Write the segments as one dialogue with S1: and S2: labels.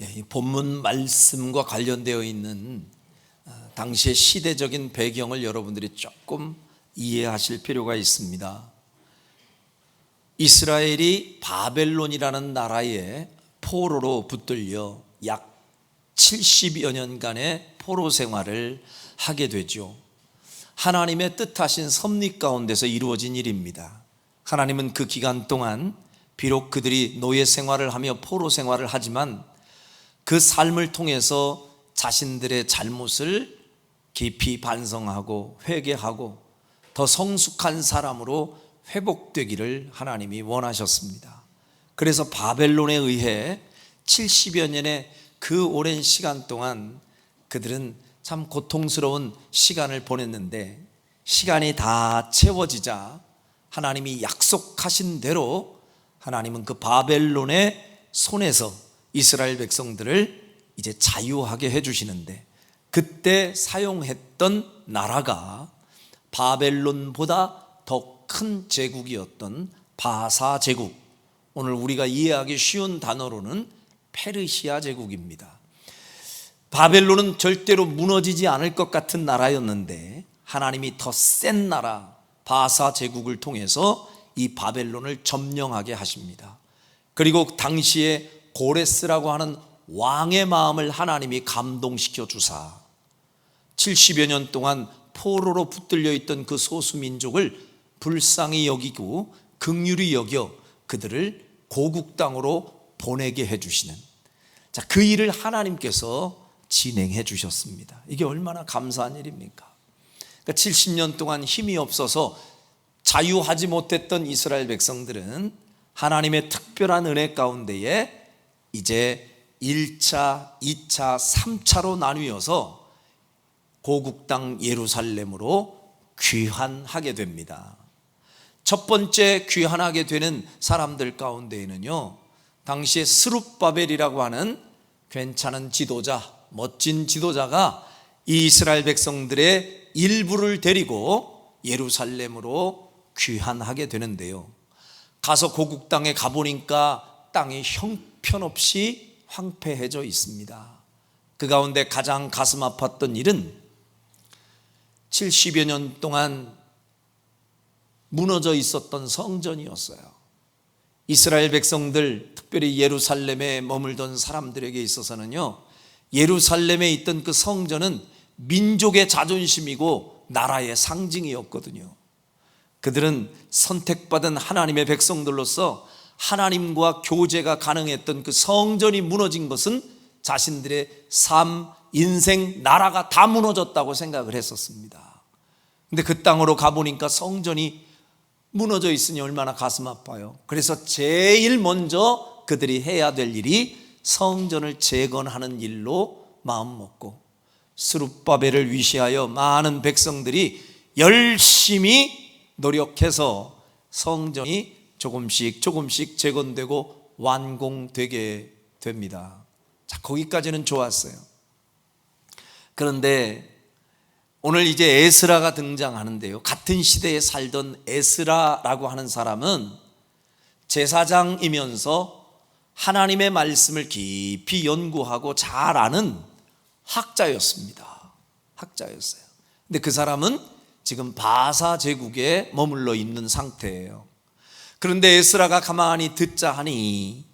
S1: 이 본문 말씀과 관련되어 있는 당시의 시대적인 배경을 여러분들이 조금 이해하실 필요가 있습니다. 이스라엘이 바벨론이라는 나라의 포로로 붙들려 약 70여 년간의 포로 생활을 하게 되죠. 하나님의 뜻하신 섭리 가운데서 이루어진 일입니다. 하나님은 그 기간 동안 비록 그들이 노예 생활을 하며 포로 생활을 하지만 그 삶을 통해서 자신들의 잘못을 깊이 반성하고 회개하고 더 성숙한 사람으로 회복되기를 하나님이 원하셨습니다. 그래서 바벨론에 의해 70여 년의 그 오랜 시간 동안 그들은 참 고통스러운 시간을 보냈는데, 시간이 다 채워지자 하나님이 약속하신 대로 하나님은 그 바벨론의 손에서 이스라엘 백성들을 이제 자유하게 해주시는데, 그때 사용했던 나라가 바벨론보다 더 큰 제국이었던 바사 제국, 오늘 우리가 이해하기 쉬운 단어로는 페르시아 제국입니다. 바벨론은 절대로 무너지지 않을 것 같은 나라였는데 하나님이 더 센 나라 바사 제국을 통해서 이 바벨론을 점령하게 하십니다. 그리고 당시에 고레스라고 하는 왕의 마음을 하나님이 감동시켜 주사 70여 년 동안 포로로 붙들려 있던 그 소수민족을 불쌍히 여기고 긍휼히 여겨 그들을 고국 땅으로 보내게 해주시는, 그 일을 하나님께서 진행해 주셨습니다. 이게 얼마나 감사한 일입니까? 그러니까 70년 동안 힘이 없어서 자유하지 못했던 이스라엘 백성들은 하나님의 특별한 은혜 가운데에 이제 1차, 2차, 3차로 나뉘어서 고국 땅 예루살렘으로 귀환하게 됩니다. 첫 번째 귀환하게 되는 사람들 가운데에는요, 당시에 스룹바벨이라고 하는 괜찮은 지도자, 멋진 지도자가 이 이스라엘 백성들의 일부를 데리고 예루살렘으로 귀환하게 되는데요, 가서 고국 땅에 가보니까 땅이 형편없이 황폐해져 있습니다. 그 가운데 가장 가슴 아팠던 일은 70여 년 동안 무너져 있었던 성전이었어요. 이스라엘 백성들, 특별히 예루살렘에 머물던 사람들에게 있어서는요, 예루살렘에 있던 그 성전은 민족의 자존심이고 나라의 상징이었거든요. 그들은 선택받은 하나님의 백성들로서 하나님과 교제가 가능했던 그 성전이 무너진 것은 자신들의 삶, 인생, 나라가 다 무너졌다고 생각을 했었습니다. 근데 그 땅으로 가보니까 성전이 무너져 있으니 얼마나 가슴 아파요. 그래서 제일 먼저 그들이 해야 될 일이 성전을 재건하는 일로 마음먹고, 스룹바벨을 위시하여 많은 백성들이 열심히 노력해서 성전이 조금씩 조금씩 재건되고 완공되게 됩니다. 자, 거기까지는 좋았어요. 그런데 오늘 이제 에스라가 등장하는데요, 같은 시대에 살던 에스라라고 하는 사람은 제사장이면서 하나님의 말씀을 깊이 연구하고 잘 아는 학자였습니다. 학자였어요. 근데 그 사람은 지금 바사 제국에 머물러 있는 상태예요. 그런데 에스라가 가만히 듣자 하니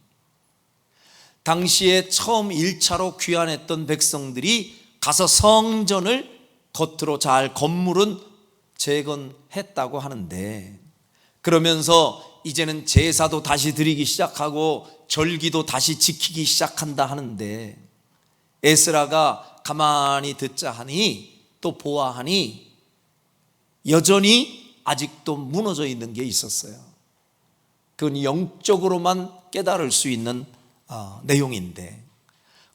S1: 당시에 처음 1차로 귀환했던 백성들이 가서 성전을 겉으로 잘 건물은 재건했다고 하는데, 그러면서 이제는 제사도 다시 드리기 시작하고 절기도 다시 지키기 시작한다 하는데, 에스라가 가만히 듣자 하니 또 보아하니 여전히 아직도 무너져 있는 게 있었어요. 그건 영적으로만 깨달을 수 있는 내용인데,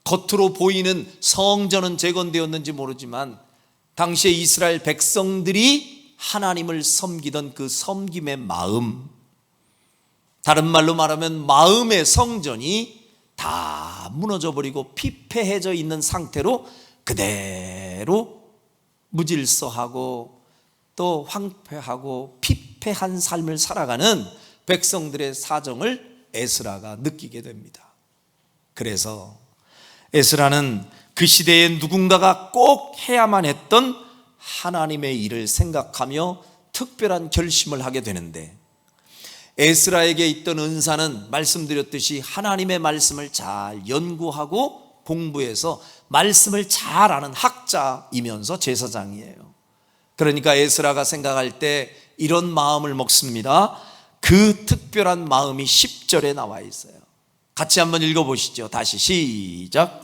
S1: 겉으로 보이는 성전은 재건되었는지 모르지만 당시에 이스라엘 백성들이 하나님을 섬기던 그 섬김의 마음, 다른 말로 말하면 마음의 성전이 다 무너져 버리고 피폐해져 있는 상태로 그대로 무질서하고 또 황폐하고 피폐한 삶을 살아가는 백성들의 사정을 에스라가 느끼게 됩니다. 그래서 에스라는 그 시대에 누군가가 꼭 해야만 했던 하나님의 일을 생각하며 특별한 결심을 하게 되는데, 에스라에게 있던 은사는 말씀드렸듯이 하나님의 말씀을 잘 연구하고 공부해서 말씀을 잘 아는 학자이면서 제사장이에요. 그러니까 에스라가 생각할 때 이런 마음을 먹습니다. 그 특별한 마음이 10절에 나와 있어요. 같이 한번 읽어보시죠. 다시 시작.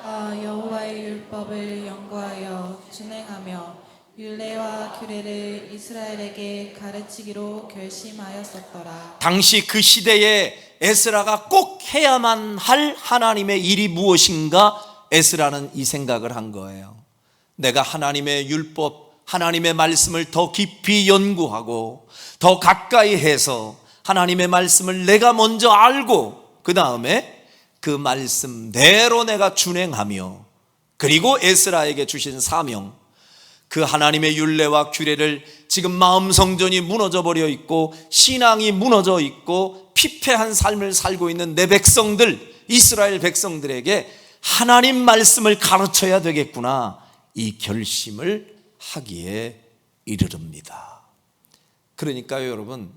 S2: 여호와의 율법을 연구하여 준행하며 율례와 규례를 이스라엘에게 가르치기로 결심하였었더라.
S1: 당시 그 시대에 에스라가 꼭 해야만 할 하나님의 일이 무엇인가, 에스라는 이 생각을 한 거예요. 내가 하나님의 율법, 하나님의 말씀을 더 깊이 연구하고 더 가까이 해서 하나님의 말씀을 내가 먼저 알고 그 다음에 그 말씀대로 내가 준행하며, 그리고 에스라에게 주신 사명, 그 하나님의 율례와 규례를 지금 마음 성전이 무너져 버려 있고 신앙이 무너져 있고 피폐한 삶을 살고 있는 내 백성들, 이스라엘 백성들에게 하나님 말씀을 가르쳐야 되겠구나, 이 결심을 하기에 이르릅니다. 그러니까요 여러분,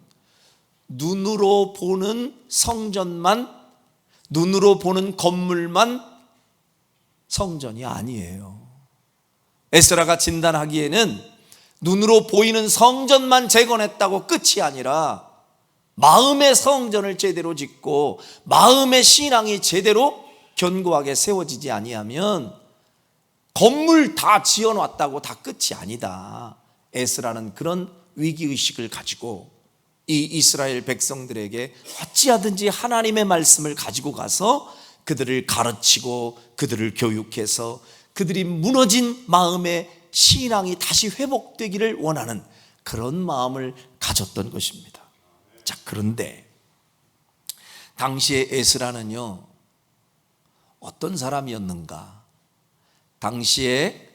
S1: 눈으로 보는 성전만, 눈으로 보는 건물만 성전이 아니에요. 에스라가 진단하기에는 눈으로 보이는 성전만 재건했다고 끝이 아니라 마음의 성전을 제대로 짓고 마음의 신앙이 제대로 견고하게 세워지지 아니하면 건물 다 지어놨다고 다 끝이 아니다. 에스라는 그런 위기의식을 가지고 이 이스라엘 백성들에게 어찌하든지 하나님의 말씀을 가지고 가서 그들을 가르치고 그들을 교육해서 그들이 무너진 마음의 신앙이 다시 회복되기를 원하는 그런 마음을 가졌던 것입니다. 자, 그런데 당시에 에스라는요 어떤 사람이었는가? 당시에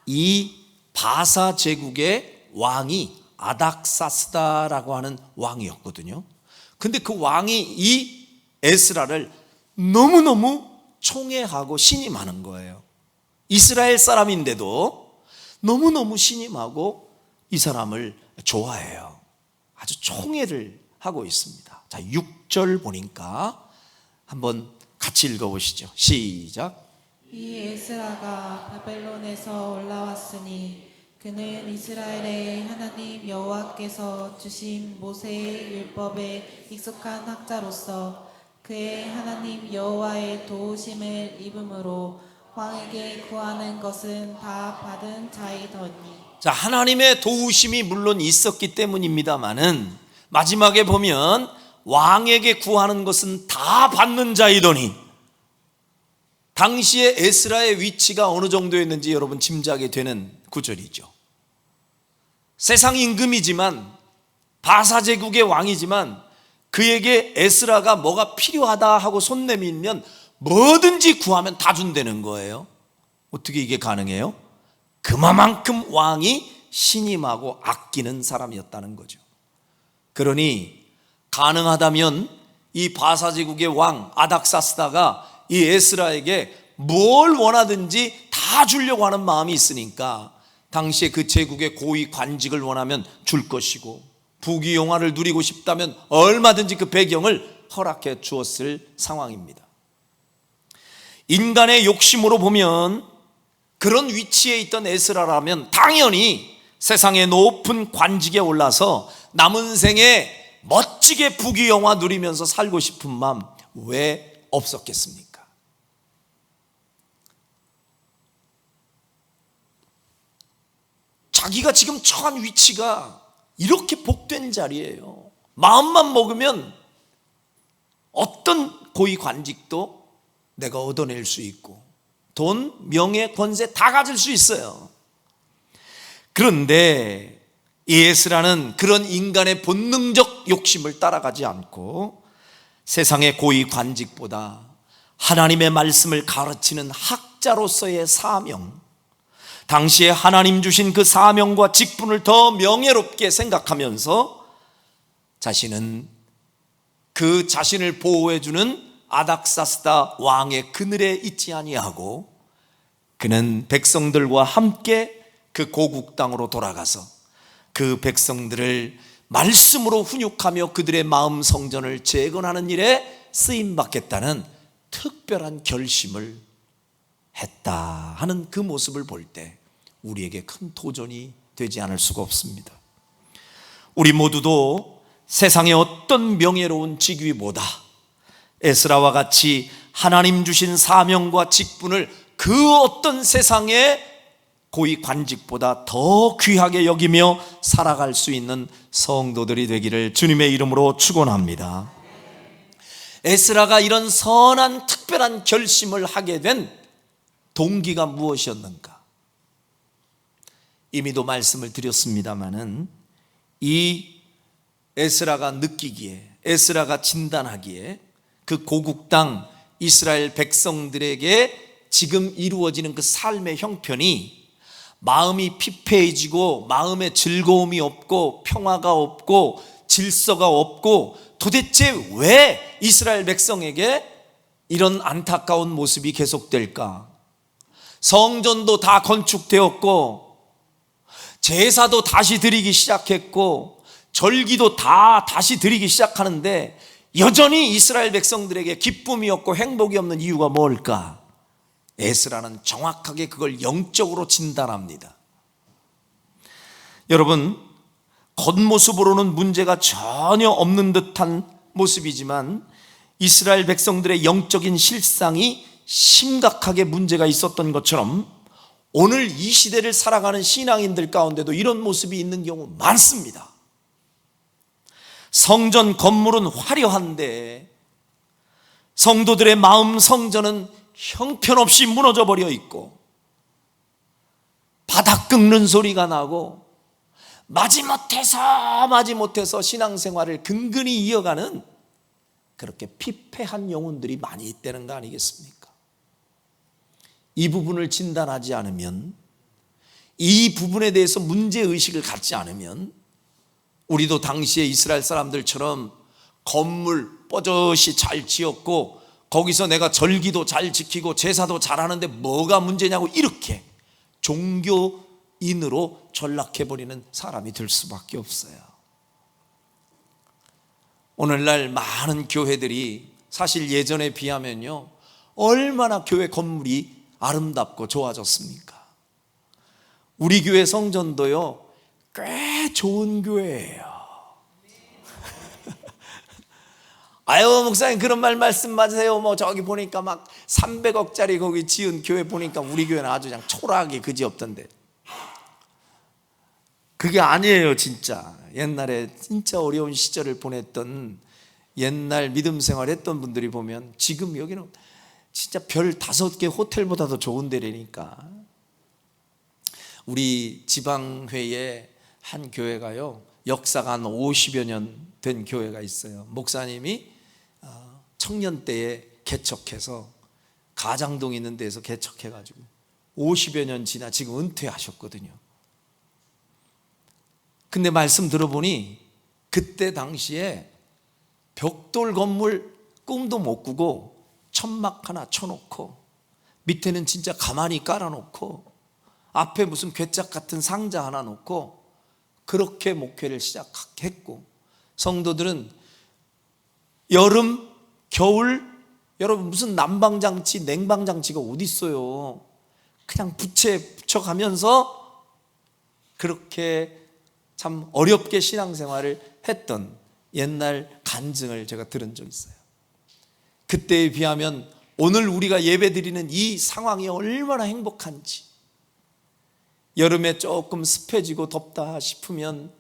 S1: 이 바사 제국의 왕이 아닥사스다라고 하는 왕이었거든요. 근데 그 왕이 이 에스라를 너무너무 총애하고 신임하는 거예요. 이스라엘 사람인데도 너무너무 신임하고 이 사람을 좋아해요. 아주 총애를 하고 있습니다. 자, 6절 보니까 한번 같이 읽어보시죠. 시작.
S2: 이 에스라가 바벨론에서 올라왔으니 그는 이스라엘의 하나님 여호와께서 주신 모세의 율법에 익숙한 학자로서 그의 하나님 여호와의 도우심을 입음으로 왕에게 구하는 것은 다 받은 자이더니.
S1: 자, 하나님의 도우심이 물론 있었기 때문입니다마는 마지막에 보면 왕에게 구하는 것은 다 받는 자이더니, 당시에 에스라의 위치가 어느 정도였는지 여러분 짐작이 되는 구절이죠. 세상 임금이지만 바사 제국의 왕이지만 그에게 에스라가 뭐가 필요하다 하고 손 내밀면 뭐든지 구하면 다 준다는 거예요. 어떻게 이게 가능해요? 그만큼 왕이 신임하고 아끼는 사람이었다는 거죠. 그러니 가능하다면 이 바사 제국의 왕 아닥사스다가 이 에스라에게 뭘 원하든지 다 주려고 하는 마음이 있으니까 당시에 그 제국의 고위 관직을 원하면 줄 것이고 부귀영화를 누리고 싶다면 얼마든지 그 배경을 허락해 주었을 상황입니다. 인간의 욕심으로 보면 그런 위치에 있던 에스라라면 당연히 세상의 높은 관직에 올라서 남은 생에 멋지게 부귀영화 누리면서 살고 싶은 마음 왜 없었겠습니까? 자기가 지금 처한 위치가 이렇게 복된 자리예요. 마음만 먹으면 어떤 고위 관직도 내가 얻어낼 수 있고 돈, 명예, 권세 다 가질 수 있어요. 그런데 이 에스라는 그런 인간의 본능적 욕심을 따라가지 않고 세상의 고위 관직보다 하나님의 말씀을 가르치는 학자로서의 사명, 당시에 하나님 주신 그 사명과 직분을 더 명예롭게 생각하면서 자신은 그 자신을 보호해주는 아닥사스다 왕의 그늘에 있지 아니하고 그는 백성들과 함께 그 고국 땅으로 돌아가서 그 백성들을 말씀으로 훈육하며 그들의 마음 성전을 재건하는 일에 쓰임 받겠다는 특별한 결심을 했다 하는 그 모습을 볼 때 우리에게 큰 도전이 되지 않을 수가 없습니다. 우리 모두도 세상의 어떤 명예로운 직위보다 에스라와 같이 하나님 주신 사명과 직분을 그 어떤 세상의 고위 관직보다 더 귀하게 여기며 살아갈 수 있는 성도들이 되기를 주님의 이름으로 축원합니다. 에스라가 이런 선한 특별한 결심을 하게 된 동기가 무엇이었는가? 이미도 말씀을 드렸습니다마는 이 에스라가 느끼기에, 에스라가 진단하기에 그 고국 땅 이스라엘 백성들에게 지금 이루어지는 그 삶의 형편이 마음이 피폐해지고 마음에 즐거움이 없고 평화가 없고 질서가 없고 도대체 왜 이스라엘 백성에게 이런 안타까운 모습이 계속될까? 성전도 다 건축되었고 제사도 다시 드리기 시작했고 절기도 다 다시 드리기 시작하는데 여전히 이스라엘 백성들에게 기쁨이 없고 행복이 없는 이유가 뭘까? 에스라는 정확하게 그걸 영적으로 진단합니다. 여러분, 겉모습으로는 문제가 전혀 없는 듯한 모습이지만 이스라엘 백성들의 영적인 실상이 심각하게 문제가 있었던 것처럼 오늘 이 시대를 살아가는 신앙인들 가운데도 이런 모습이 있는 경우 많습니다. 성전 건물은 화려한데 성도들의 마음 성전은 형편없이 무너져 버려 있고 바닥 긁는 소리가 나고 마지못해서 신앙생활을 근근히 이어가는 그렇게 피폐한 영혼들이 많이 있다는 거 아니겠습니까? 이 부분을 진단하지 않으면, 이 부분에 대해서 문제의식을 갖지 않으면 우리도 당시에 이스라엘 사람들처럼 건물 뻐젓이 잘 지었고 거기서 내가 절기도 잘 지키고 제사도 잘하는데 뭐가 문제냐고 이렇게 종교인으로 전락해버리는 사람이 될 수밖에 없어요. 오늘날 많은 교회들이 사실 예전에 비하면요 얼마나 교회 건물이 아름답고 좋아졌습니까? 우리 교회 성전도요 꽤 좋은 교회예요. 아유 목사님 그런 말 말씀 마세요. 뭐 저기 보니까 막 300억짜리 거기 지은 교회 보니까 우리 교회는 아주 그냥 초라하게 그지없던데. 그게 아니에요. 진짜 옛날에 진짜 어려운 시절을 보냈던 옛날 믿음 생활했던 분들이 보면 지금 여기는 진짜 별 5개 호텔보다도 좋은 데라니까. 우리 지방회에 한 교회가요 역사가 한 50여 년 된 교회가 있어요. 목사님이 청년 때에 개척해서 가장동 있는 데에서 개척해가지고 50여 년 지나 지금 은퇴하셨거든요. 근데 말씀 들어보니 그때 당시에 벽돌 건물 꿈도 못 꾸고 천막 하나 쳐놓고 밑에는 진짜 가만히 깔아놓고 앞에 무슨 괴짝 같은 상자 하나 놓고 그렇게 목회를 시작했고 성도들은 여름, 겨울 여러분 무슨 난방장치, 냉방장치가 어디 있어요? 그냥 부채 붙여가면서 그렇게 참 어렵게 신앙생활을 했던 옛날 간증을 제가 들은 적 있어요. 그때에 비하면 오늘 우리가 예배드리는 이 상황이 얼마나 행복한지. 여름에 조금 습해지고 덥다 싶으면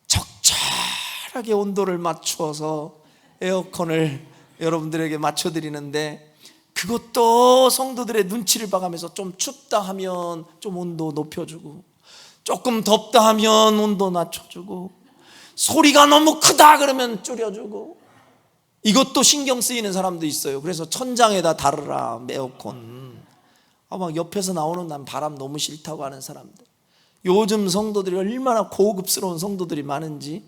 S1: 적절하게 온도를 맞추어서 에어컨을 여러분들에게 맞춰드리는데 그것도 성도들의 눈치를 봐가면서 좀 춥다 하면 좀 온도 높여주고 조금 덥다 하면 온도 낮춰주고 소리가 너무 크다 그러면 줄여주고 이것도 신경 쓰이는 사람도 있어요. 그래서 천장에다 달으라 에어컨. 막 옆에서 나오는 난 바람 너무 싫다고 하는 사람들. 요즘 성도들이 얼마나 고급스러운 성도들이 많은지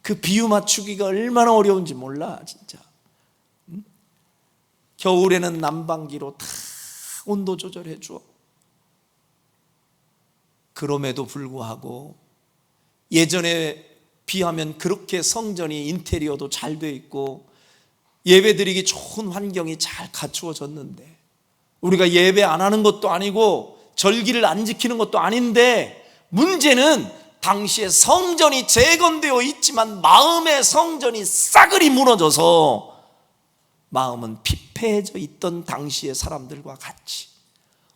S1: 그 비유 맞추기가 얼마나 어려운지 몰라 진짜. 겨울에는 난방기로 다 온도 조절해 줘. 그럼에도 불구하고 예전에 비하면 그렇게 성전이 인테리어도 잘 돼 있고 예배드리기 좋은 환경이 잘 갖추어졌는데, 우리가 예배 안 하는 것도 아니고 절기를 안 지키는 것도 아닌데, 문제는 당시에 성전이 재건되어 있지만 마음의 성전이 싸그리 무너져서 마음은 피폐해져 있던 당시의 사람들과 같이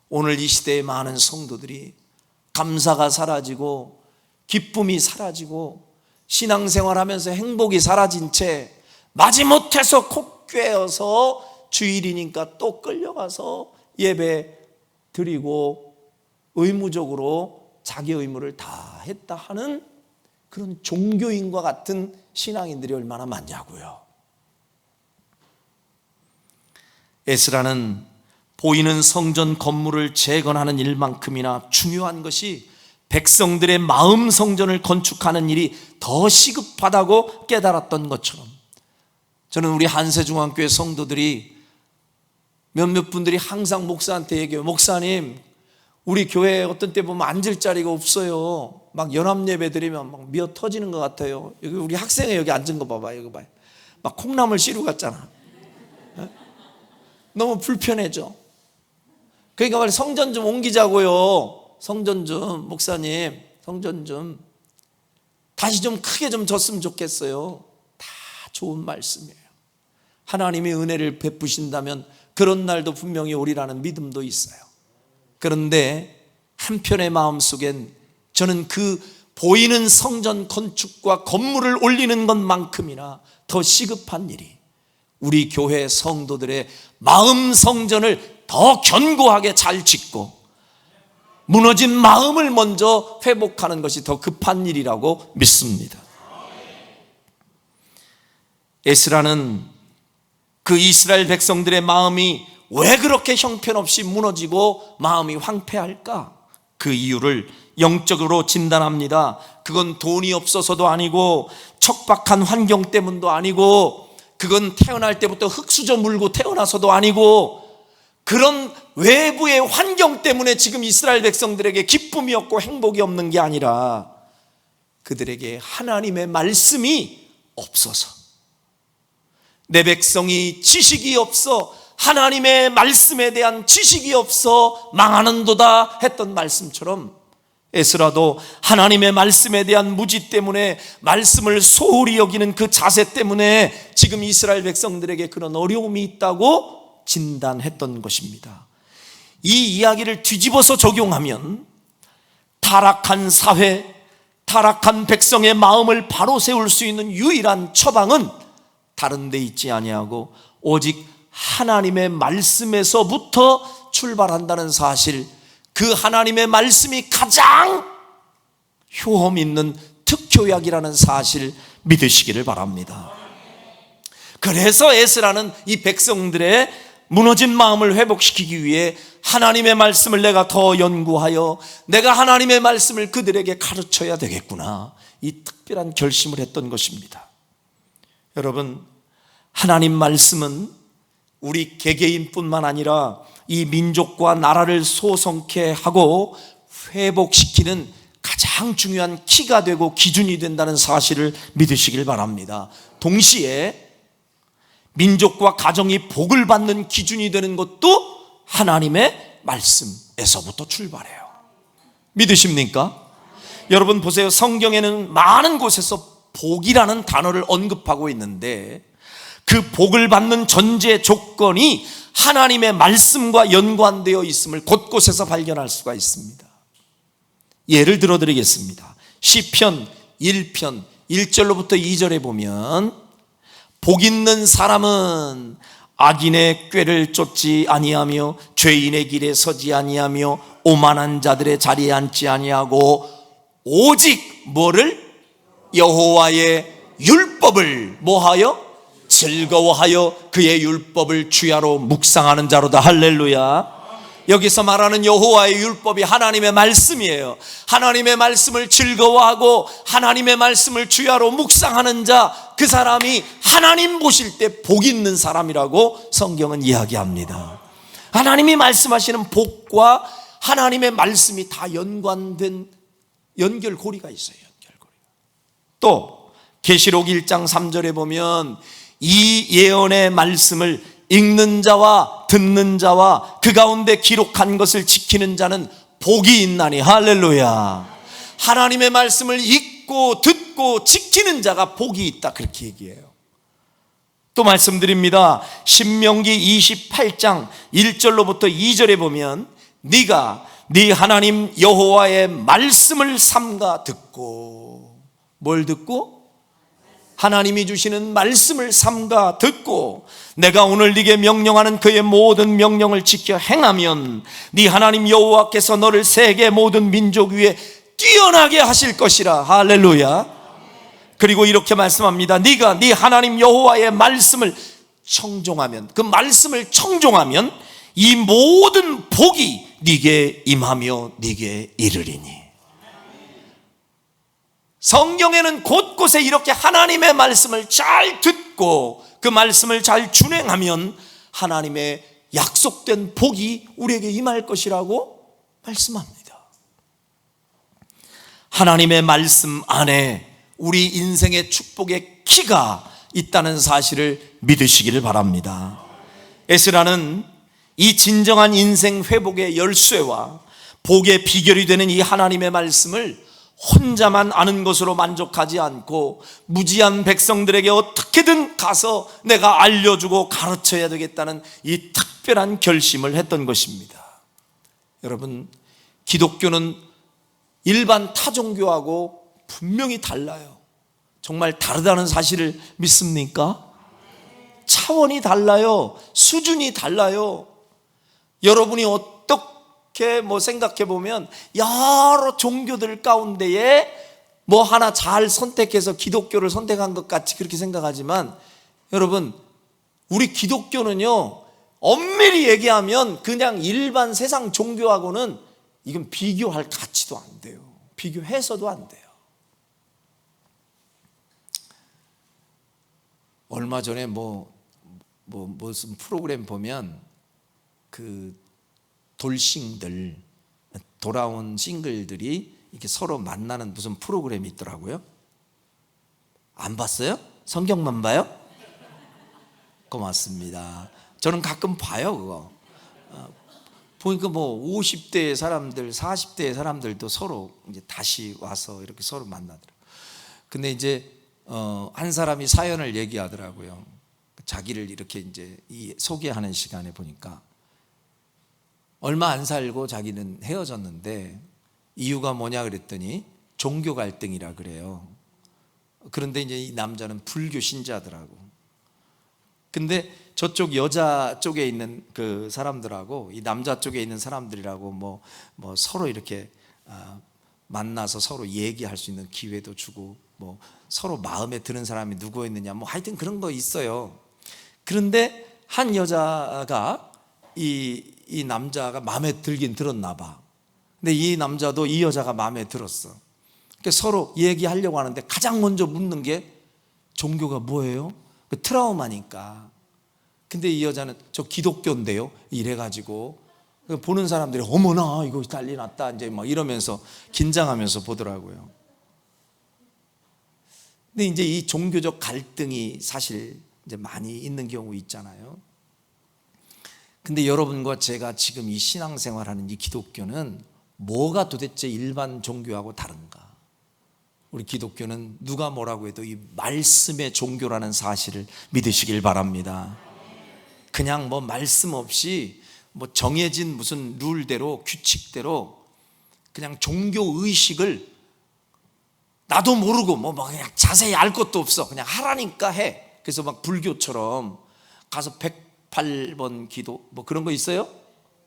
S1: 오늘 이 시대의 많은 성도들이 감사가 사라지고 기쁨이 사라지고 신앙생활하면서 행복이 사라진 채 마지못해서 코 꿰어서 주일이니까 또 끌려가서 예배 드리고 의무적으로 자기 의무를 다 했다 하는 그런 종교인과 같은 신앙인들이 얼마나 많냐고요. 에스라는 보이는 성전 건물을 재건하는 일만큼이나 중요한 것이 백성들의 마음 성전을 건축하는 일이 더 시급하다고 깨달았던 것처럼, 저는 우리 한세중앙교회 성도들이 몇몇 분들이 항상 목사한테 얘기해요. 목사님, 우리 교회에 어떤 때 보면 앉을 자리가 없어요. 막 연합예배 드리면 막 미어 터지는 것 같아요. 여기 우리 학생이 여기 앉은 거 봐봐요. 이거 봐요. 막 콩나물 씨루 같잖아. 너무 불편해져. 그러니까 말이야, 성전 좀 옮기자고요. 성전 좀, 목사님, 성전 좀 다시 좀 크게 좀 졌으면 좋겠어요. 다 좋은 말씀이에요. 하나님이 은혜를 베푸신다면 그런 날도 분명히 오리라는 믿음도 있어요. 그런데 한편의 마음속엔 저는 그 보이는 성전 건축과 건물을 올리는 것만큼이나 더 시급한 일이 우리 교회 성도들의 마음 성전을 더 견고하게 잘 짓고 무너진 마음을 먼저 회복하는 것이 더 급한 일이라고 믿습니다. 에스라는 그 이스라엘 백성들의 마음이 왜 그렇게 형편없이 무너지고 마음이 황폐할까? 그 이유를 영적으로 진단합니다. 그건 돈이 없어서도 아니고 척박한 환경 때문도 아니고 그건 태어날 때부터 흙수저 물고 태어나서도 아니고 그런 외부의 환경 때문에 지금 이스라엘 백성들에게 기쁨이 없고 행복이 없는 게 아니라 그들에게 하나님의 말씀이 없어서, 내 백성이 지식이 없어 하나님의 말씀에 대한 지식이 없어 망하는도다 했던 말씀처럼 에스라도 하나님의 말씀에 대한 무지 때문에, 말씀을 소홀히 여기는 그 자세 때문에 지금 이스라엘 백성들에게 그런 어려움이 있다고 진단했던 것입니다. 이 이야기를 뒤집어서 적용하면 타락한 사회, 타락한 백성의 마음을 바로 세울 수 있는 유일한 처방은 다른 데 있지 아니하고 오직 하나님의 말씀에서부터 출발한다는 사실, 그 하나님의 말씀이 가장 효험 있는 특효약이라는 사실 믿으시기를 바랍니다. 그래서 에스라는 이 백성들의 무너진 마음을 회복시키기 위해 하나님의 말씀을 내가 더 연구하여 내가 하나님의 말씀을 그들에게 가르쳐야 되겠구나, 이 특별한 결심을 했던 것입니다. 여러분, 하나님 말씀은 우리 개개인뿐만 아니라 이 민족과 나라를 소성케 하고 회복시키는 가장 중요한 키가 되고 기준이 된다는 사실을 믿으시길 바랍니다. 동시에 민족과 가정이 복을 받는 기준이 되는 것도 하나님의 말씀에서부터 출발해요. 믿으십니까? 여러분 보세요. 성경에는 많은 곳에서 복이라는 단어를 언급하고 있는데 그 복을 받는 전제 조건이 하나님의 말씀과 연관되어 있음을 곳곳에서 발견할 수가 있습니다. 예를 들어 드리겠습니다. 시편 1편 1절로부터 2절에 보면 복 있는 사람은 악인의 꾀를 쫓지 아니하며 죄인의 길에 서지 아니하며 오만한 자들의 자리에 앉지 아니하고 오직 뭐를? 여호와의 율법을 뭐하여? 즐거워하여 그의 율법을 주야로 묵상하는 자로다. 할렐루야. 여기서 말하는 여호와의 율법이 하나님의 말씀이에요. 하나님의 말씀을 즐거워하고 하나님의 말씀을 주야로 묵상하는 자, 그 사람이 하나님 보실 때 복 있는 사람이라고 성경은 이야기합니다. 하나님이 말씀하시는 복과 하나님의 말씀이 다 연관된 연결고리가 있어요. 또 계시록 1장 3절에 보면 이 예언의 말씀을 읽는 자와 듣는 자와 그 가운데 기록한 것을 지키는 자는 복이 있나니. 할렐루야. 하나님의 말씀을 읽고 듣고 지키는 자가 복이 있다, 그렇게 얘기해요. 또 말씀드립니다. 신명기 28장 1절로부터 2절에 보면 네가 네 하나님 여호와의 말씀을 삼가 듣고, 뭘 듣고? 하나님이 주시는 말씀을 삼가 듣고 내가 오늘 네게 명령하는 그의 모든 명령을 지켜 행하면 네 하나님 여호와께서 너를 세계 모든 민족 위에 뛰어나게 하실 것이라. 할렐루야. 그리고 이렇게 말씀합니다. 네가 네 하나님 여호와의 말씀을 청종하면, 그 말씀을 청종하면 이 모든 복이 네게 임하며 네게 이르리니. 성경에는 곳곳에 이렇게 하나님의 말씀을 잘 듣고 그 말씀을 잘 준행하면 하나님의 약속된 복이 우리에게 임할 것이라고 말씀합니다. 하나님의 말씀 안에 우리 인생의 축복의 키가 있다는 사실을 믿으시기를 바랍니다. 에스라는 이 진정한 인생 회복의 열쇠와 복의 비결이 되는 이 하나님의 말씀을 혼자만 아는 것으로 만족하지 않고 무지한 백성들에게 어떻게든 가서 내가 알려주고 가르쳐야 되겠다는 이 특별한 결심을 했던 것입니다. 여러분, 기독교는 일반 타종교하고 분명히 달라요. 정말 다르다는 사실을 믿습니까? 차원이 달라요. 수준이 달라요. 여러분이 어떻게 생각해 보면 여러 종교들 가운데에 뭐 하나 잘 선택해서 기독교를 선택한 것 같이 그렇게 생각하지만, 여러분, 우리 기독교는요, 엄밀히 얘기하면 그냥 일반 세상 종교하고는 이건 비교할 가치도 안 돼요. 비교해서도 안 돼요. 얼마 전에 무슨 프로그램 보면 그 돌싱들, 돌아온 싱글들이 이렇게 서로 만나는 무슨 프로그램이 있더라고요. 안 봤어요? 성경만 봐요? 고맙습니다. 저는 가끔 봐요, 그거. 보니까 50대 사람들, 40대 사람들도 서로 이제 다시 와서 이렇게 서로 만나더라고요. 근데 이제 한 사람이 사연을 얘기하더라고요. 자기를 이렇게 이제 소개하는 시간에 보니까 얼마 안 살고 자기는 헤어졌는데 이유가 뭐냐 그랬더니 종교 갈등이라 그래요. 그런데 이제 이 남자는 불교 신자더라고. 근데 저쪽 여자 쪽에 있는 그 사람들하고 이 남자 쪽에 있는 사람들이라고 뭐 서로 이렇게 만나서 서로 얘기할 수 있는 기회도 주고 뭐 서로 마음에 드는 사람이 누구 있느냐 뭐 하여튼 그런 거 있어요. 그런데 한 여자가 이 남자가 마음에 들긴 들었나 봐. 근데 이 남자도 이 여자가 마음에 들었어. 그러니까 서로 얘기하려고 하는데 가장 먼저 묻는 게 종교가 뭐예요? 그 트라우마니까. 근데 이 여자는 저 기독교인데요 이래가지고 보는 사람들이 어머나 이거 난리 났다 이제 막 이러면서 긴장하면서 보더라고요. 근데 이제 이 종교적 갈등이 사실 이제 많이 있는 경우 있잖아요. 근데 여러분과 제가 지금 이 신앙생활하는 이 기독교는 뭐가 도대체 일반 종교하고 다른가? 우리 기독교는 누가 뭐라고 해도 이 말씀의 종교라는 사실을 믿으시길 바랍니다. 그냥 말씀 없이 정해진 무슨 룰대로 규칙대로 그냥 종교 의식을 나도 모르고 그냥 자세히 알 것도 없어 그냥 하라니까 해. 그래서 불교처럼 가서 108번 기도 그런 거 있어요?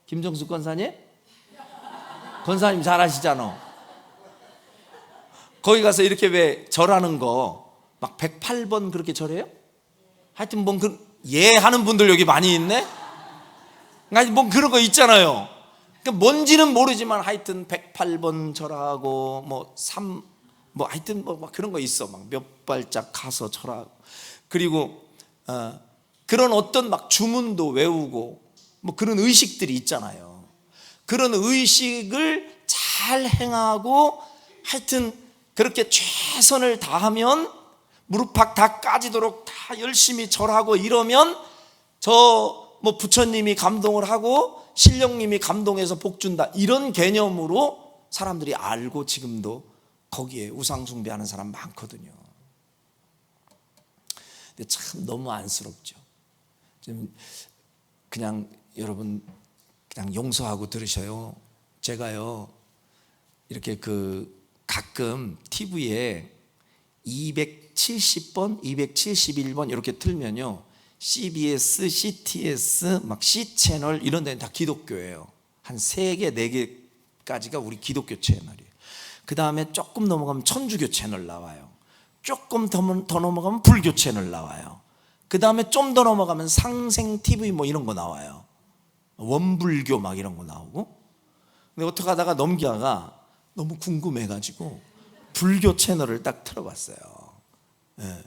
S1: 김정숙 권사님? 권사님 잘 아시잖아. 거기 가서 이렇게 왜 절하는 거 막 108번 그렇게 절해요? 하여튼 하는 분들 여기 많이 있네? 그런 거 있잖아요. 뭔지는 모르지만 하여튼 108번 절하고 하여튼 막 그런 거 있어. 막 몇 발짝 가서 절하고, 그리고 그런 어떤 막 주문도 외우고 뭐 그런 의식들이 있잖아요. 그런 의식을 잘 행하고 하여튼 그렇게 최선을 다하면 무릎팍 다 까지도록 다 열심히 절하고 이러면 뭐 부처님이 감동을 하고 신령님이 감동해서 복 준다, 이런 개념으로 사람들이 알고 지금도 거기에 우상 숭배하는 사람 많거든요. 근데 참 너무 안쓰럽죠. 좀 그냥 여러분 그냥 용서하고 들으셔요. 제가요 이렇게 가끔 TV에 270번, 271번 이렇게 틀면요, CBS, CTS, 막 C채널 이런 데는 다 기독교예요. 한 3개, 4개까지가 우리 기독교 채널이에요. 그 다음에 조금 넘어가면 천주교 채널 나와요. 조금 더 넘어가면 불교 채널 나와요. 그 다음에 좀 더 넘어가면 상생TV 뭐 이런 거 나와요. 원불교 막 이런 거 나오고. 근데 어떻게 하다가 넘기다가 너무 궁금해가지고 불교 채널을 딱 틀어봤어요. 예.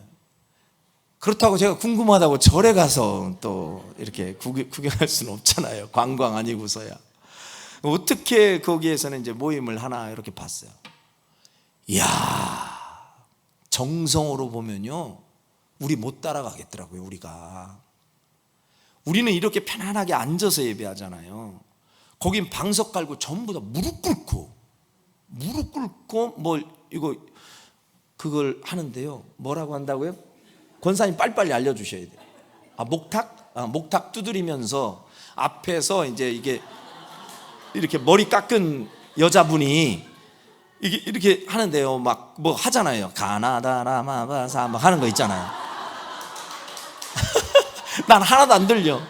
S1: 그렇다고 제가 궁금하다고 절에 가서 또 이렇게 구경할 수는 없잖아요. 관광 아니고서야. 어떻게 거기에서는 이제 모임을 하나 이렇게 봤어요. 이야, 정성으로 보면요, 우리 못 따라가겠더라고요. 우리는 이렇게 편안하게 앉아서 예배하잖아요. 거긴 방석 깔고 전부 다 무릎 꿇고 그걸 하는데요. 뭐라고 한다고요? 권사님 빨리빨리 알려주셔야 돼요. 목탁 두드리면서 앞에서 이제 이게 이렇게 머리 깎은 여자분이 이렇게 하는데요. 막 뭐 하잖아요. 가나다라마바사 막 하는 거 있잖아요. 난 하나도 안 들려.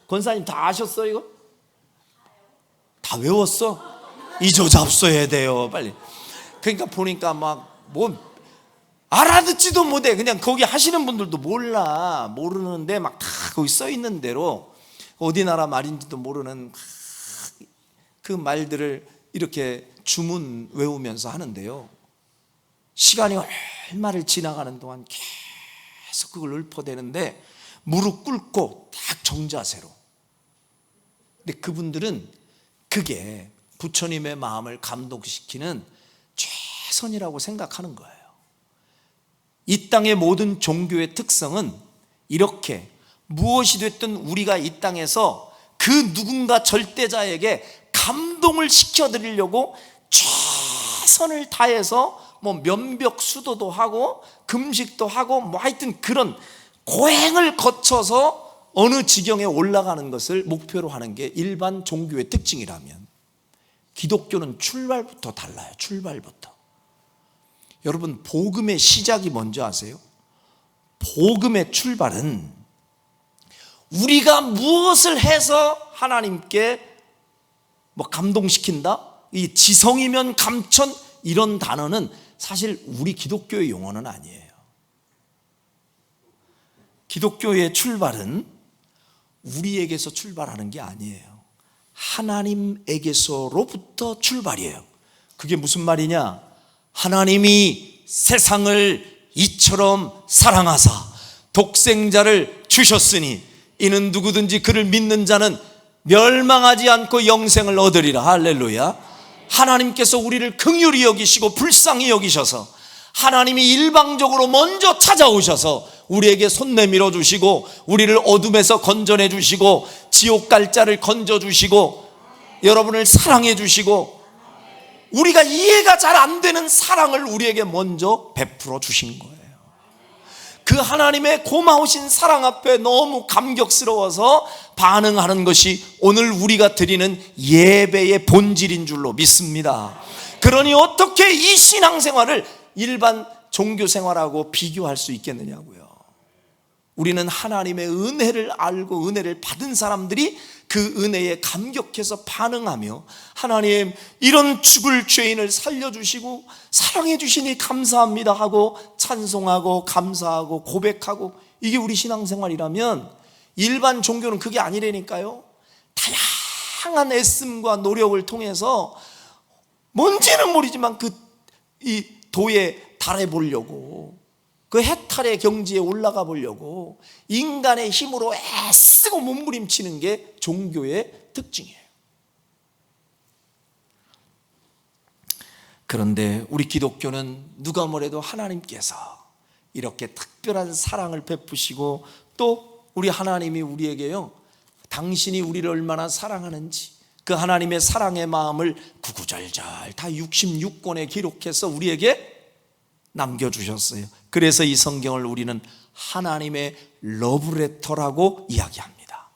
S1: 권사님 다 아셨어 이거? 다 외웠어? 이조 잡숴야 돼요 빨리. 그러니까 보니까 막 뭐 알아듣지도 못해. 그냥 거기 하시는 분들도 모르는데 막 다 거기 써 있는 대로 어디 나라 말인지도 모르는 그 말들을 이렇게 주문 외우면서 하는데요, 시간이 얼마를 지나가는 동안 계속 그걸 읊어대는데 무릎 꿇고 딱 정자세로. 근데 그분들은 그게 부처님의 마음을 감동시키는 최선이라고 생각하는 거예요. 이 땅의 모든 종교의 특성은 이렇게 무엇이 됐든 우리가 이 땅에서 그 누군가 절대자에게 감동을 시켜드리려고 최선을 다해서 뭐 면벽 수도도 하고 금식도 하고 뭐 하여튼 그런 고행을 거쳐서 어느 지경에 올라가는 것을 목표로 하는 게 일반 종교의 특징이라면, 기독교는 출발부터 달라요. 출발부터. 여러분, 복음의 시작이 뭔지 아세요? 복음의 출발은 우리가 무엇을 해서 하나님께 뭐 감동시킨다? 이 지성이면 감천 이런 단어는 사실 우리 기독교의 용어는 아니에요. 기독교의 출발은 우리에게서 출발하는 게 아니에요. 하나님에게서로부터 출발이에요. 그게 무슨 말이냐? 하나님이 세상을 이처럼 사랑하사 독생자를 주셨으니 이는 누구든지 그를 믿는 자는 멸망하지 않고 영생을 얻으리라. 할렐루야. 하나님께서 우리를 긍휼히 여기시고 불쌍히 여기셔서 하나님이 일방적으로 먼저 찾아오셔서 우리에게 손 내밀어 주시고 우리를 어둠에서 건져내 주시고 지옥 갈 자를 건져 주시고 여러분을 사랑해 주시고 우리가 이해가 잘 안 되는 사랑을 우리에게 먼저 베풀어 주신 거예요. 그 하나님의 고마우신 사랑 앞에 너무 감격스러워서 반응하는 것이 오늘 우리가 드리는 예배의 본질인 줄로 믿습니다. 그러니 어떻게 이 신앙생활을 일반 종교생활하고 비교할 수 있겠느냐고요. 우리는 하나님의 은혜를 알고 은혜를 받은 사람들이 그 은혜에 감격해서 반응하며 하나님 이런 죽을 죄인을 살려주시고 사랑해 주시니 감사합니다 하고 찬송하고 감사하고 고백하고, 이게 우리 신앙생활이라면 일반 종교는 그게 아니라니까요. 거창한 애씀과 노력을 통해서 뭔지는 모르지만 이 도에 달해 보려고, 그 해탈의 경지에 올라가 보려고 인간의 힘으로 애쓰고 몸부림치는 게 종교의 특징이에요. 그런데 우리 기독교는 누가 뭐래도 하나님께서 이렇게 특별한 사랑을 베푸시고, 또 우리 하나님이 우리에게요, 당신이 우리를 얼마나 사랑하는지 그 하나님의 사랑의 마음을 구구절절 다 66권에 기록해서 우리에게 남겨주셨어요. 그래서 이 성경을 우리는 하나님의 러브레터라고 이야기합니다.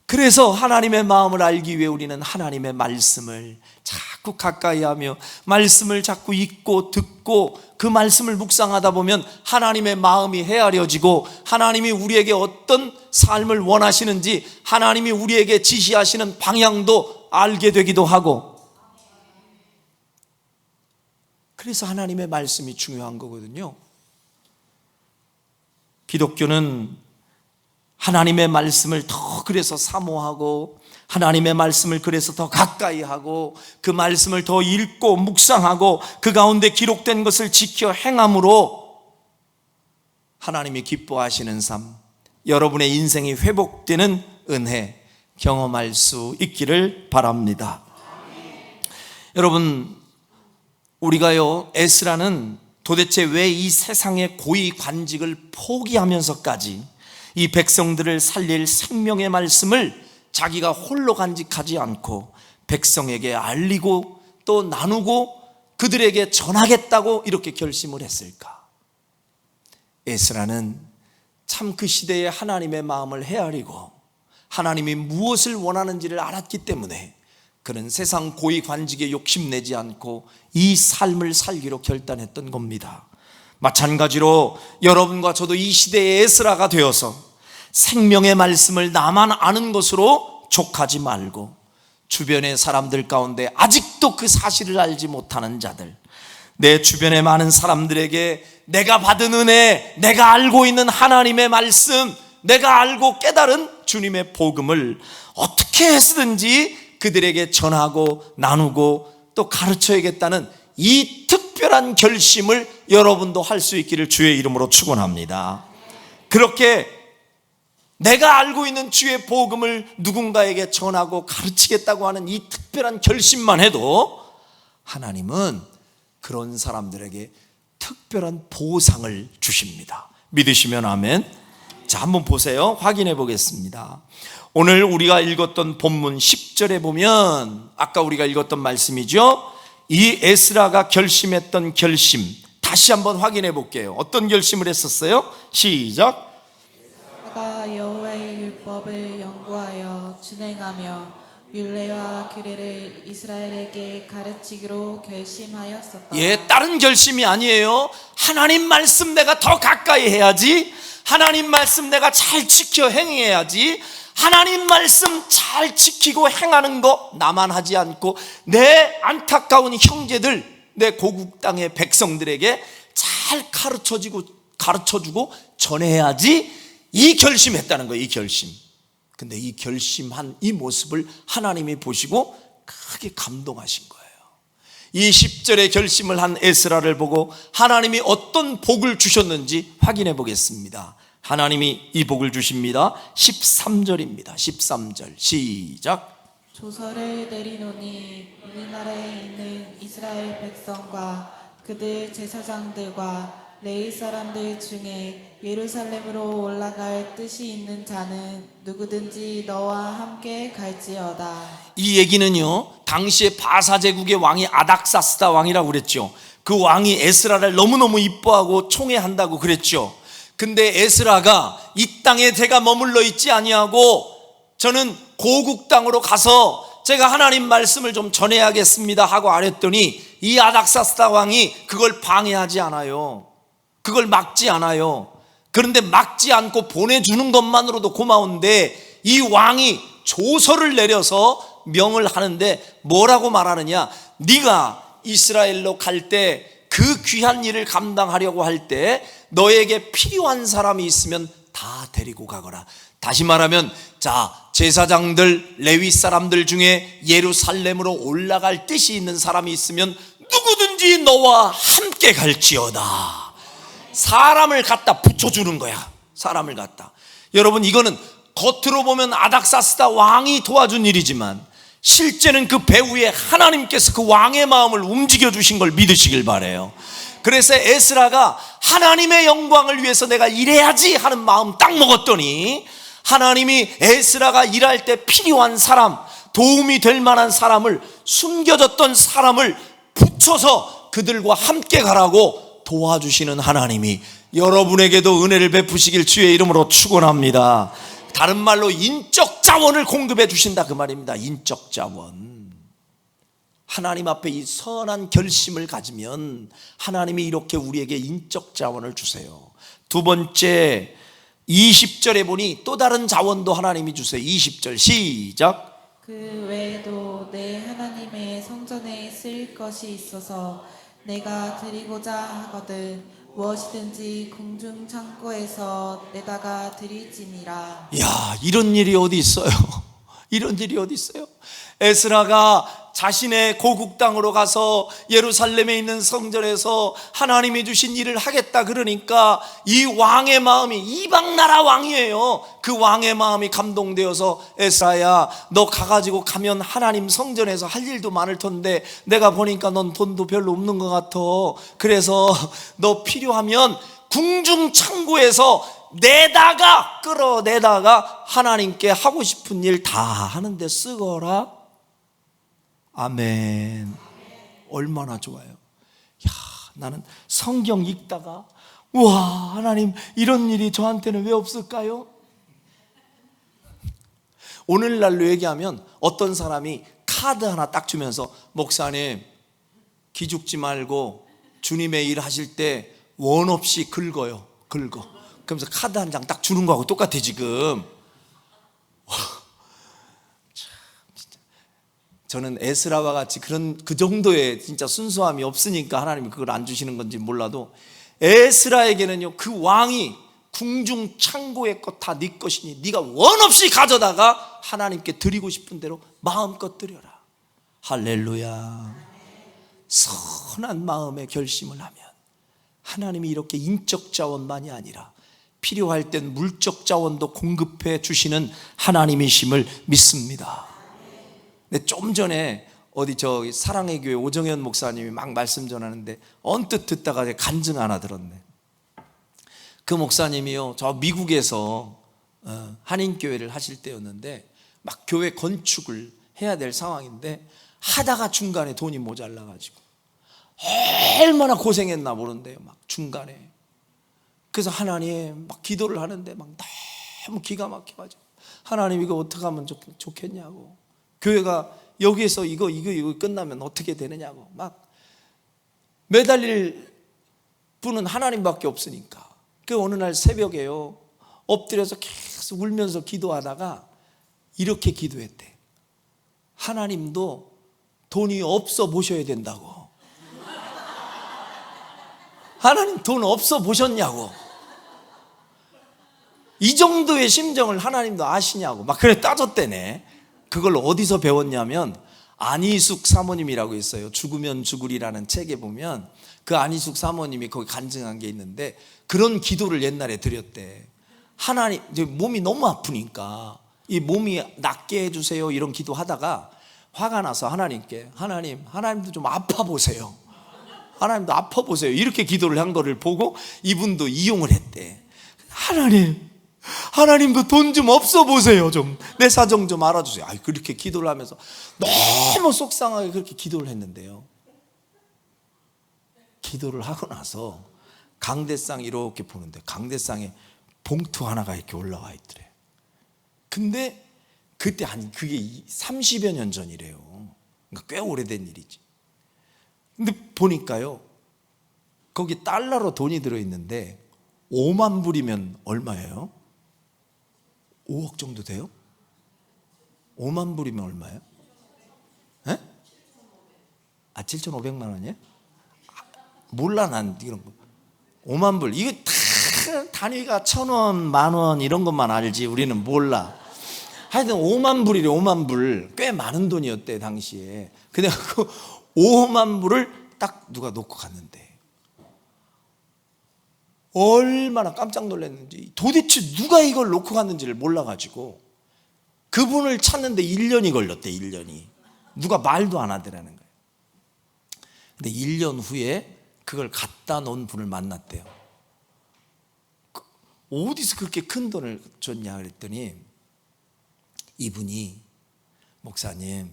S1: 그래서 하나님의 마음을 알기 위해 우리는 하나님의 말씀을 자꾸 가까이 하며 말씀을 자꾸 읽고 듣고 그 말씀을 묵상하다 보면 하나님의 마음이 헤아려지고, 하나님이 우리에게 어떤 삶을 원하시는지, 하나님이 우리에게 지시하시는 방향도 알게 되기도 하고, 그래서 하나님의 말씀이 중요한 거거든요. 기독교는 하나님의 말씀을 더 그래서 사모하고, 하나님의 말씀을 그래서 더 가까이 하고, 그 말씀을 더 읽고 묵상하고 그 가운데 기록된 것을 지켜 행함으로 하나님이 기뻐하시는 삶, 여러분의 인생이 회복되는 은혜 경험할 수 있기를 바랍니다. 여러분, 우리가요, 에스라는 도대체 왜 이 세상의 고위 관직을 포기하면서까지 이 백성들을 살릴 생명의 말씀을 자기가 홀로 간직하지 않고 백성에게 알리고 또 나누고 그들에게 전하겠다고 이렇게 결심을 했을까? 에스라는 참 그 시대에 하나님의 마음을 헤아리고 하나님이 무엇을 원하는지를 알았기 때문에 그는 세상 고위 관직에 욕심내지 않고 이 삶을 살기로 결단했던 겁니다. 마찬가지로 여러분과 저도 이 시대의 에스라가 되어서 생명의 말씀을 나만 아는 것으로 족하지 말고, 주변의 사람들 가운데 아직도 그 사실을 알지 못하는 자들, 내 주변의 많은 사람들에게 내가 받은 은혜, 내가 알고 있는 하나님의 말씀, 내가 알고 깨달은 주님의 복음을 어떻게 해서든지 그들에게 전하고 나누고 또 가르쳐야겠다는 이 특별한 결심을 여러분도 할 수 있기를 주의 이름으로 축원합니다. 그렇게 내가 알고 있는 주의 복음을 누군가에게 전하고 가르치겠다고 하는 이 특별한 결심만 해도 하나님은 그런 사람들에게 특별한 보상을 주십니다. 믿으시면 아멘. 자, 한번 보세요. 확인해 보겠습니다. 오늘 우리가 읽었던 본문 10절에 보면 아까 우리가 읽었던 말씀이죠. 이 에스라가 결심했던 결심 다시 한번 확인해 볼게요. 어떤 결심을 했었어요? 시작.
S2: 내가 여호와의 율법을 연구하여 준행하며 율례와 규례를 이스라엘에게 가르치기로 결심하였었다.
S1: 다른 결심이 아니에요. 하나님 말씀 내가 더 가까이 해야지, 하나님 말씀 내가 잘 지켜 행해야지, 하나님 말씀 잘 지키고 행하는 거 나만 하지 않고 내 안타까운 형제들, 내 고국 땅의 백성들에게 잘 가르쳐주고 전해야지, 이 결심했다는 거예요. 이 결심. 근데 이 결심한 이 모습을 하나님이 보시고 크게 감동하신 거예요. 이 10절의 결심을 한 에스라를 보고 하나님이 어떤 복을 주셨는지 확인해 보겠습니다. 하나님이 이 복을 주십니다. 13절입니다. 13절 시작.
S2: 조서를 내리노니 우리나라에 있는 이스라엘 백성과 그들 제사장들과 레위 사람들 중에 예루살렘으로 올라갈 뜻이 있는 자는 누구든지 너와 함께 갈지어다.
S1: 이 얘기는요, 당시에 바사 제국의 왕이 아닥사스다 왕이라고 그랬죠. 그 왕이 에스라를 너무너무 이뻐하고 총애한다고 그랬죠. 근데 에스라가 이 땅에 제가 머물러 있지 아니하고 저는 고국 땅으로 가서 제가 하나님 말씀을 좀 전해야겠습니다 하고 아랬더니 이 아닥사스다 왕이 그걸 방해하지 않아요. 그걸 막지 않아요. 그런데 막지 않고 보내주는 것만으로도 고마운데 이 왕이 조서를 내려서 명을 하는데 뭐라고 말하느냐? 네가 이스라엘로 갈 때 그 귀한 일을 감당하려고 할 때 너에게 필요한 사람이 있으면 다 데리고 가거라. 다시 말하면 제사장들, 레위 사람들 중에 예루살렘으로 올라갈 뜻이 있는 사람이 있으면 누구든지 너와 함께 갈지어다. 사람을 갖다 붙여주는 거야. 사람을 갖다. 여러분, 이거는 겉으로 보면 아닥사스다 왕이 도와준 일이지만 실제는 그 배후에 하나님께서 그 왕의 마음을 움직여 주신 걸 믿으시길 바라요. 그래서 에스라가 하나님의 영광을 위해서 내가 일해야지 하는 마음 딱 먹었더니 하나님이 에스라가 일할 때 필요한 사람, 도움이 될 만한 사람을, 숨겨졌던 사람을 붙여서 그들과 함께 가라고 도와주시는 하나님이 여러분에게도 은혜를 베푸시길 주의 이름으로 축원합니다. 다른 말로 인적 자원을 공급해 주신다 그 말입니다. 인적 자원. 하나님 앞에 이 선한 결심을 가지면 하나님이 이렇게 우리에게 인적 자원을 주세요. 두 번째, 20절에 보니 또 다른 자원도 하나님이 주세요. 20절 시작.
S2: 그 외에도 내 하나님의 성전에 쓰일 것이 있어서 내가 드리고자 하거든 무엇이든지 궁중 창고에서 내다가 드릴지니라.
S1: 야, 이런 일이 어디 있어요? 이런 일이 어디 있어요? 에스라가 자신의 고국 땅으로 가서 예루살렘에 있는 성전에서 하나님이 주신 일을 하겠다 그러니까 이 왕의 마음이, 이방 나라 왕이에요. 그 왕의 마음이 감동되어서 에스라야, 너 가가지고 가면 하나님 성전에서 할 일도 많을 텐데 내가 보니까 넌 돈도 별로 없는 것 같아. 그래서 너 필요하면 궁중 창고에서 끌어내다가 하나님께 하고 싶은 일 다 하는데 쓰거라. 아멘. 얼마나 좋아요. 야, 나는 성경 읽다가 우와, 하나님 이런 일이 저한테는 왜 없을까요? 오늘날로 얘기하면 어떤 사람이 카드 하나 딱 주면서 목사님 기죽지 말고 주님의 일 하실 때 원 없이 긁어요. 그러면서 카드 한 장 딱 주는 거하고 똑같아 지금. 저는 에스라와 같이 그 정도의 진짜 순수함이 없으니까 하나님이 그걸 안 주시는 건지 몰라도 에스라에게는요, 그 왕이 궁중 창고의 것 다 네 것이니 네가 원 없이 가져다가 하나님께 드리고 싶은 대로 마음껏 드려라. 할렐루야. 선한 마음의 결심을 하면 하나님이 이렇게 인적 자원만이 아니라 필요할 땐 물적 자원도 공급해 주시는 하나님이심을 믿습니다. 근데 좀 전에 어디 사랑의 교회 오정현 목사님이 막 말씀 전하는데 언뜻 듣다가 간증 하나 들었네. 그 목사님이요, 저 미국에서 한인교회를 하실 때였는데 막 교회 건축을 해야 될 상황인데 하다가 중간에 돈이 모자라가지고 얼마나 고생했나 모른대요. 막 중간에. 그래서 하나님 막 기도를 하는데 막 너무 기가 막혀가지고 하나님 이거 어떻게 하면 좋겠냐고, 교회가 여기에서 이거 끝나면 어떻게 되느냐고 막 매달릴 분은 하나님밖에 없으니까. 그 어느 날 새벽에요, 엎드려서 계속 울면서 기도하다가 이렇게 기도했대. 하나님도 돈이 없어 보셔야 된다고. 하나님 돈 없어 보셨냐고. 이 정도의 심정을 하나님도 아시냐고 막 그래 따졌대네. 그걸 어디서 배웠냐면 안희숙 사모님이라고 있어요. 죽으면 죽으리라는 책에 보면 그 안희숙 사모님이 거기 간증한 게 있는데 그런 기도를 옛날에 드렸대. 하나님, 이제 몸이 너무 아프니까 이 몸이 낫게 해주세요 이런 기도 하다가 화가 나서 하나님께 하나님도 좀 아파 보세요. 하나님도 아파 보세요 이렇게 기도를 한 거를 보고 이분도 이용을 했대. 하나님도 돈 좀 없어 보세요. 좀 내 사정 좀 알아주세요. 그렇게 기도를 하면서 너무 속상하게 그렇게 기도를 했는데요, 기도를 하고 나서 강대상 이렇게 보는데 강대상에 봉투 하나가 이렇게 올라와 있더래. 근데 그때 그게 30여 년 전이래요. 그러니까 꽤 오래된 일이지. 근데 보니까요, 거기 달러로 돈이 들어있는데 5만 불이면 얼마예요? 5억 정도 돼요? 5만 불이면 얼마예요? 7,500만 원이에요? 몰라 난 이런 거. 5만 불 이거 다 큰 단위가 1,000원, 10,000원 이런 것만 알지 우리는 몰라. 하여튼 5만 불이래. 5만 불. 꽤 많은 돈이었대 당시에. 근데 그 5만 불을 딱 누가 놓고 갔는데 얼마나 깜짝 놀랐는지, 도대체 누가 이걸 놓고 갔는지를 몰라가지고 그분을 찾는데 1년이 걸렸대. 1년이. 누가 말도 안 하더라는 거예요. 근데 1년 후에 그걸 갖다 놓은 분을 만났대요. 어디서 그렇게 큰 돈을 줬냐 그랬더니 이분이, 목사님,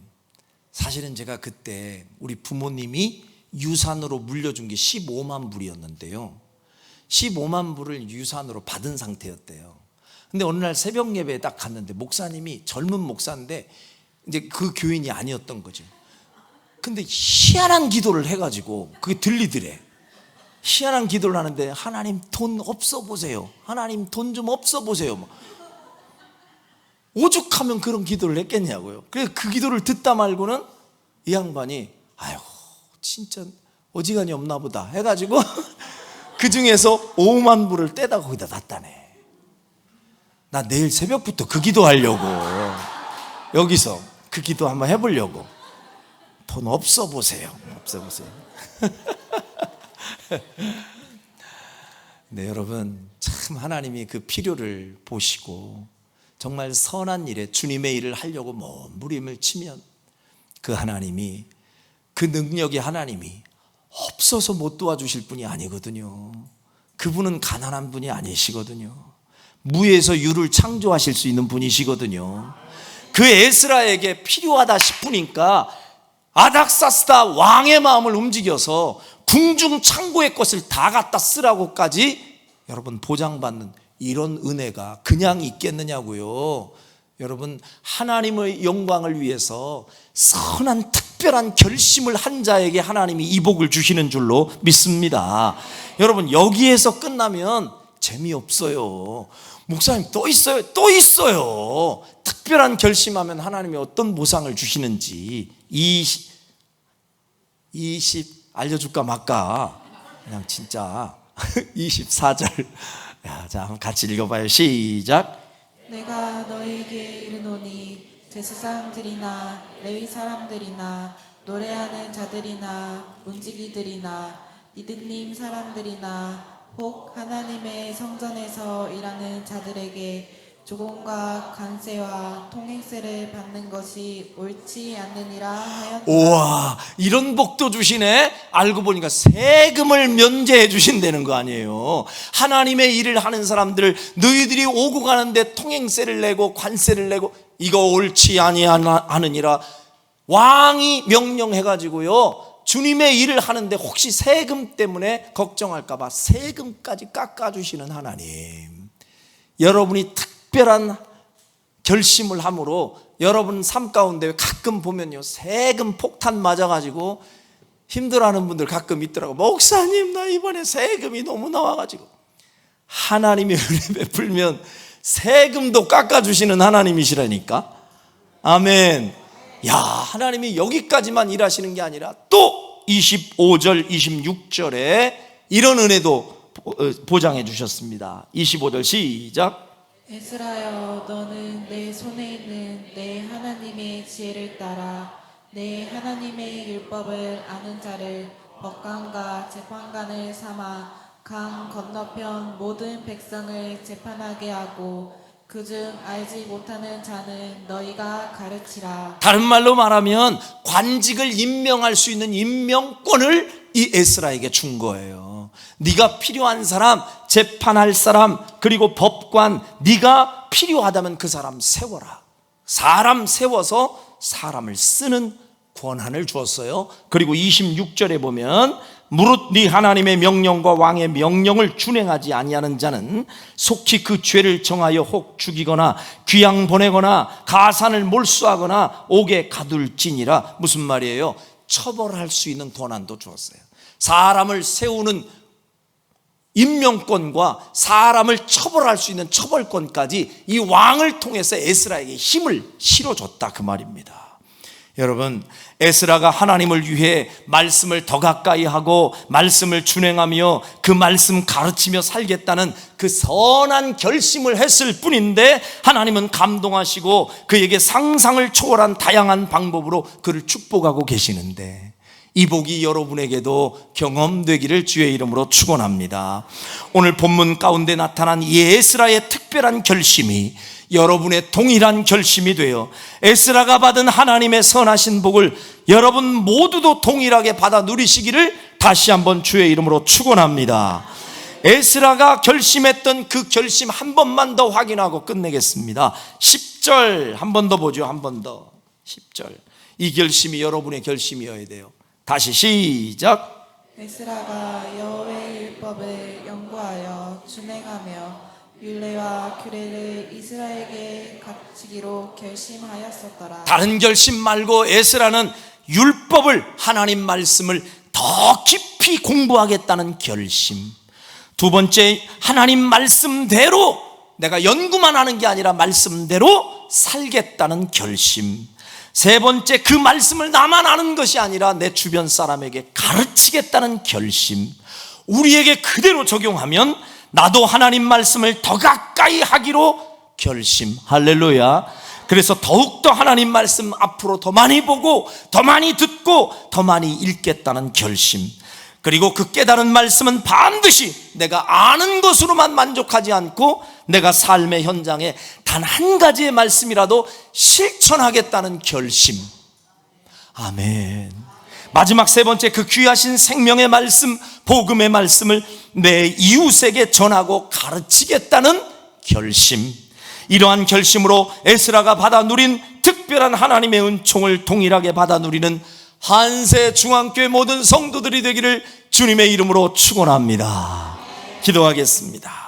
S1: 사실은 제가 그때 우리 부모님이 유산으로 물려준 게 15만 불이었는데요, 15만 불을 유산으로 받은 상태였대요. 근데 어느 날 새벽 예배에 딱 갔는데 목사님이, 젊은 목사인데 이제 그 교인이 아니었던 거죠. 근데 희한한 기도를 해가지고 그게 들리더래. 희한한 기도를 하는데, 하나님 돈 없어 보세요, 하나님 돈 좀 없어 보세요. 오죽하면 그런 기도를 했겠냐고요. 그래서 그 기도를 듣다 말고는 이 양반이 아유 진짜 어지간히 없나 보다 해가지고 그 중에서 5만 불을 떼다 거기다 놨다네. 나 내일 새벽부터 그 기도 하려고, 여기서 그 기도 한번 해보려고. 돈 없어 보세요, 없어 보세요. 네, 여러분, 참 하나님이 그 필요를 보시고 정말 선한 일에 주님의 일을 하려고 몸부림을 치면 그 하나님이, 그 능력의 하나님이 없어서 못 도와주실 분이 아니거든요. 그분은 가난한 분이 아니시거든요. 무에서 유를 창조하실 수 있는 분이시거든요. 그 에스라에게 필요하다 싶으니까 아닥사스다 왕의 마음을 움직여서 궁중 창고의 것을 다 갖다 쓰라고까지 여러분 보장받는 이런 은혜가 그냥 있겠느냐고요. 여러분, 하나님의 영광을 위해서 선한 특별한 결심을 한 자에게 하나님이 이 복을 주시는 줄로 믿습니다. 여러분, 여기에서 끝나면 재미없어요. 목사님 또 있어요? 또 있어요. 특별한 결심하면 하나님이 어떤 보상을 주시는지 20 알려줄까 말까, 그냥 진짜 24절. 자, 한번 같이 읽어봐요. 시작.
S2: 내가 너에게 이르노니 제사장들이나 레위 사람들이나 노래하는 자들이나 문지기들이나 이드님 사람들이나 혹 하나님의 성전에서 일하는 자들에게 조공과 관세와 통행세를 받는 것이 옳지 않느니라 하였다.
S1: 우와, 이런 복도 주시네. 알고 보니까 세금을 면제해 주신다는 거 아니에요. 하나님의 일을 하는 사람들, 너희들이 오고 가는데 통행세를 내고 관세를 내고 이거 옳지 아니하느니라 왕이 명령해가지고요, 주님의 일을 하는데 혹시 세금 때문에 걱정할까봐 세금까지 깎아주시는 하나님. 여러분이 특별한 결심을 함으로 여러분 삶 가운데 가끔 보면요, 세금 폭탄 맞아가지고 힘들어하는 분들 가끔 있더라고. 목사님, 나 이번에 세금이 너무 나와가지고. 하나님이 은혜 베풀면 세금도 깎아주시는 하나님이시라니까. 아멘. 야, 하나님이 여기까지만 일하시는 게 아니라 또 25절 26절에 이런 은혜도 보장해 주셨습니다. 25절 시작.
S2: 에스라여, 너는 내 손에 있는 내 하나님의 지혜를 따라 내 하나님의 율법을 아는 자를 법관과 재판관을 삼아 강 건너편 모든 백성을 재판하게 하고 그중 알지 못하는 자는 너희가 가르치라.
S1: 다른 말로 말하면 관직을 임명할 수 있는 임명권을 이 에스라에게 준 거예요. 네가 필요한 사람, 재판할 사람, 그리고 법관, 네가 필요하다면 그 사람 세워라. 사람 세워서 사람을 쓰는 권한을 주었어요. 그리고 26절에 보면 무릇 네 하나님의 명령과 왕의 명령을 준행하지 아니하는 자는 속히 그 죄를 정하여 혹 죽이거나 귀양 보내거나 가산을 몰수하거나 옥에 가둘지니라. 무슨 말이에요? 처벌할 수 있는 권한도 주었어요. 사람을 세우는 임명권과 사람을 처벌할 수 있는 처벌권까지 이 왕을 통해서 에스라에게 힘을 실어줬다, 그 말입니다. 여러분, 에스라가 하나님을 위해 말씀을 더 가까이 하고 말씀을 준행하며 그 말씀 가르치며 살겠다는 그 선한 결심을 했을 뿐인데 하나님은 감동하시고 그에게 상상을 초월한 다양한 방법으로 그를 축복하고 계시는데, 이 복이 여러분에게도 경험되기를 주의 이름으로 축원합니다. 오늘 본문 가운데 나타난 이 에스라의 특별한 결심이 여러분의 동일한 결심이 되어 에스라가 받은 하나님의 선하신 복을 여러분 모두도 동일하게 받아 누리시기를 다시 한번 주의 이름으로 축원합니다. 에스라가 결심했던 그 결심 한 번만 더 확인하고 끝내겠습니다. 10절 한 번 더 보죠. 한 번 더. 10절. 이 결심이 여러분의 결심이어야 돼요. 다시 시작.
S2: 에스라가 여호와의 율법을 연구하여 준행하며 율례와 규례를 이스라엘에게 가르치기로 결심하였었더라.
S1: 다른 결심 말고 에스라는 율법을, 하나님 말씀을 더 깊이 공부하겠다는 결심. 두 번째, 하나님 말씀대로 내가 연구만 하는 게 아니라 말씀대로 살겠다는 결심. 세 번째, 그 말씀을 나만 아는 것이 아니라 내 주변 사람에게 가르치겠다는 결심. 우리에게 그대로 적용하면 나도 하나님 말씀을 더 가까이 하기로 결심. 할렐루야. 그래서 더욱더 하나님 말씀 앞으로 더 많이 보고 더 많이 듣고 더 많이 읽겠다는 결심. 그리고 그 깨달은 말씀은 반드시 내가 아는 것으로만 만족하지 않고 내가 삶의 현장에 단 한 가지의 말씀이라도 실천하겠다는 결심. 아멘. 마지막 세 번째, 그 귀하신 생명의 말씀, 복음의 말씀을 내 이웃에게 전하고 가르치겠다는 결심. 이러한 결심으로 에스라가 받아 누린 특별한 하나님의 은총을 동일하게 받아 누리는 한세 중앙교회 모든 성도들이 되기를 주님의 이름으로 축원합니다. 기도하겠습니다.